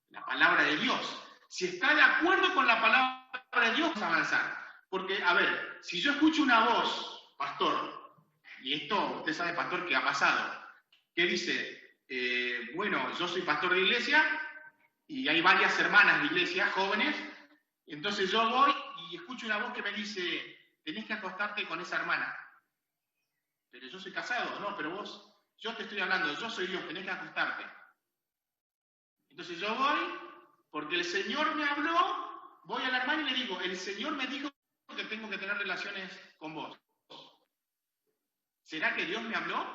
La palabra de Dios. Si está de acuerdo con la palabra de Dios, vamos a avanzar. Porque, a ver, si yo escucho una voz, pastor, y esto usted sabe, pastor, que ha pasado, que dice, bueno, yo soy pastor de iglesia, y hay varias hermanas de iglesia, jóvenes, entonces yo voy y escucho una voz que me dice, tenés que acostarte con esa hermana. Pero yo soy casado, no, pero vos, yo te estoy hablando, yo soy Dios, tenés que acostarte. Entonces yo voy, porque el Señor me habló, voy a la hermana y le digo, el Señor me dijo que tengo que tener relaciones con vos. ¿Será que Dios me habló?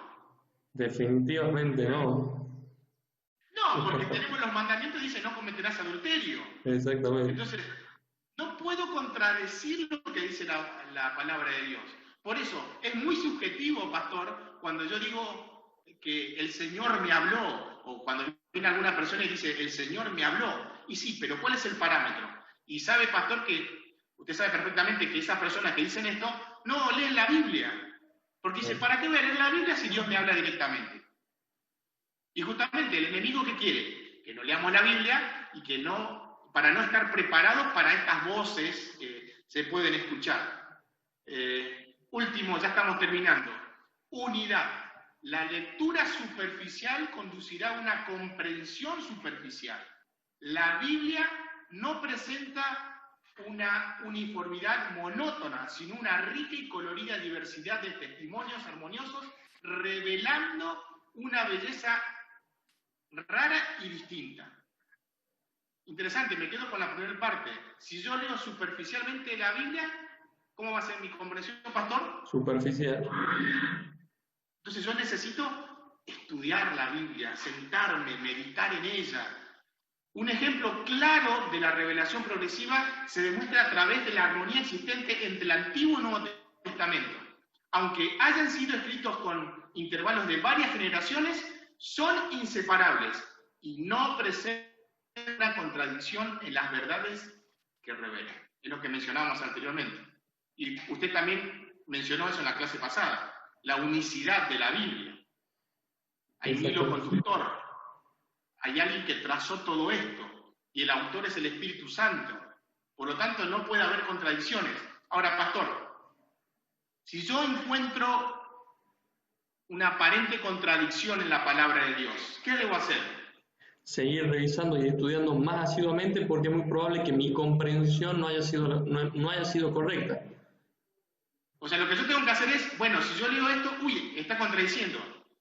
Definitivamente no. No, porque tenemos los mandamientos, dice no cometerás adulterio. Exactamente. Entonces, no puedo contradecir lo que dice la palabra de Dios. Por eso, es muy subjetivo, pastor, cuando yo digo que el Señor me habló, o cuando viene alguna persona y dice, el Señor me habló. Y sí, pero ¿cuál es el parámetro? Y sabe, pastor, que usted sabe perfectamente que esas personas que dicen esto, no leen la Biblia. Porque dice, ¿para qué voy a leer la Biblia si Dios me habla directamente? Y justamente el enemigo, ¿qué quiere? Que no leamos la Biblia y que no, para no estar preparados para estas voces que se pueden escuchar. Último, ya estamos terminando. Unidad. La lectura superficial conducirá a una comprensión superficial. La Biblia no presenta una uniformidad monótona, sino una rica y colorida diversidad de testimonios armoniosos, revelando una belleza rara y distinta. Interesante, me quedo con la primera parte. Si yo leo superficialmente la Biblia, ¿cómo va a ser mi comprensión, pastor? Superficial. Entonces yo necesito estudiar la Biblia, sentarme, meditar en ella. Un ejemplo claro de la revelación progresiva se demuestra a través de la armonía existente entre el Antiguo y Nuevo Testamento. Aunque hayan sido escritos con intervalos de varias generaciones, son inseparables y no presentan una contradicción en las verdades que revelan. Es lo que mencionábamos anteriormente. Y usted también mencionó eso en la clase pasada, la unicidad de la Biblia. Hay un hilo conductor. Hay alguien que trazó todo esto, y el autor es el Espíritu Santo. Por lo tanto, no puede haber contradicciones. Ahora, pastor, si yo encuentro una aparente contradicción en la palabra de Dios. ¿Qué debo hacer? Seguir revisando y estudiando más asiduamente porque es muy probable que mi comprensión no haya sido correcta. O sea, lo que yo tengo que hacer es, bueno, si yo leo esto, uy, está contradiciendo.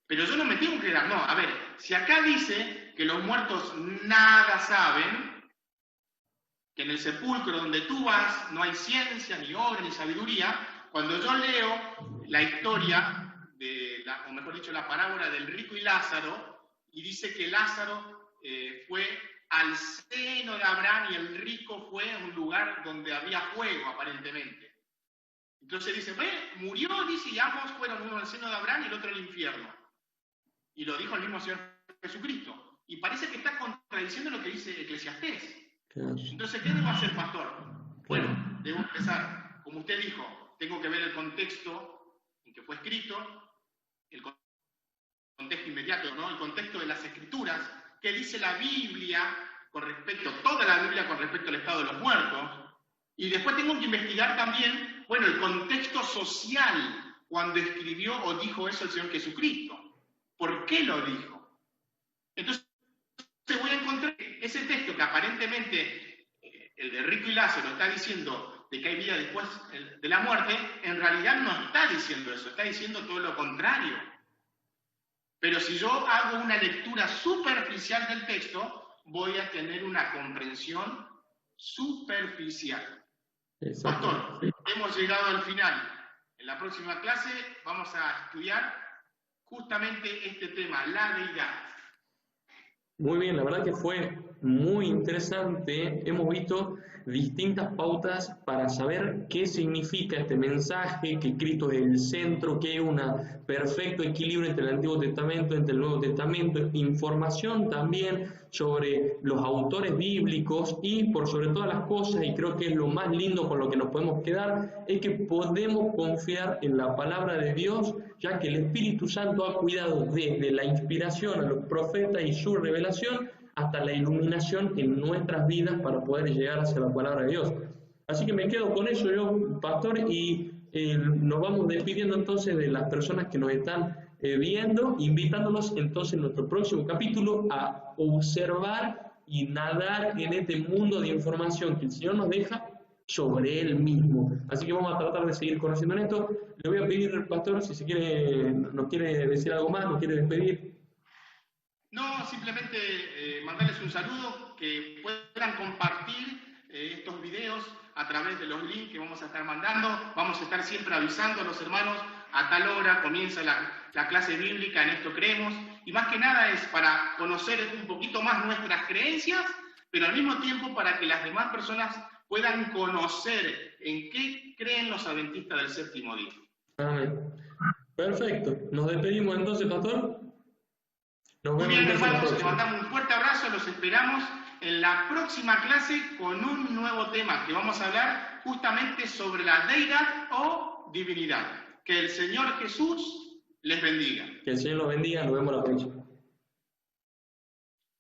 Pero yo no me tengo que dar, no, a ver, si acá dice que los muertos nada saben, que en el sepulcro donde tú vas no hay ciencia, ni obra, ni sabiduría, cuando yo leo la historia, o mejor dicho, la parábola del rico y Lázaro, y dice que Lázaro fue al seno de Abraham y el rico fue a un lugar donde había fuego, aparentemente. Entonces dice, murió, dice, y ambos fueron, uno al seno de Abraham y el otro al infierno. Y lo dijo el mismo Señor Jesucristo. Y parece que está contradiciendo lo que dice Eclesiastés. Entonces, ¿qué debo hacer, pastor? Bueno, debo empezar, como usted dijo, tengo que ver el contexto en que fue escrito, el contexto inmediato, ¿no? El contexto de las Escrituras, qué dice la Biblia con respecto, toda la Biblia con respecto al estado de los muertos, y después tengo que investigar también, bueno, el contexto social cuando escribió o dijo eso el Señor Jesucristo. ¿Por qué lo dijo? Entonces voy a encontrar ese texto que aparentemente el de rico y Lázaro está diciendo de que hay vida después de la muerte, en realidad no está diciendo eso, está diciendo todo lo contrario. Pero si yo hago una lectura superficial del texto, voy a tener una comprensión superficial. Exacto. Pastor, hemos llegado al final. En la próxima clase vamos a estudiar justamente este tema, la deidad. Muy bien, la verdad que fue muy interesante. Hemos visto distintas pautas para saber qué significa este mensaje, que Cristo es el centro, que hay un perfecto equilibrio entre el Antiguo Testamento, entre el Nuevo Testamento, información también sobre los autores bíblicos y por sobre todas las cosas, y creo que es lo más lindo con lo que nos podemos quedar, es que podemos confiar en la palabra de Dios, ya que el Espíritu Santo ha cuidado desde la inspiración a los profetas y su revelación hasta la iluminación en nuestras vidas para poder llegar hacia la palabra de Dios. Así que me quedo con eso yo, pastor, y nos vamos despidiendo entonces de las personas que nos están viendo, invitándolos entonces en nuestro próximo capítulo a observar y nadar en este mundo de información que el Señor nos deja sobre Él mismo. Así que vamos a tratar de seguir conociendo en esto. Le voy a pedir, pastor, si se quiere, nos quiere decir algo más, nos quiere despedir. No, simplemente mandarles un saludo, que puedan compartir estos videos a través de los links que vamos a estar mandando. Vamos a estar siempre avisando a los hermanos, a tal hora comienza la clase bíblica, en esto creemos. Y más que nada es para conocer un poquito más nuestras creencias, pero al mismo tiempo para que las demás personas puedan conocer en qué creen los adventistas del séptimo día. Amén. Perfecto. Nos despedimos entonces, pastor. Muy bien, hermanos, les mandamos un fuerte abrazo, los esperamos en la próxima clase con un nuevo tema que vamos a hablar justamente sobre la deidad o divinidad. Que el Señor Jesús les bendiga. Que el Señor los bendiga, nos vemos la próxima.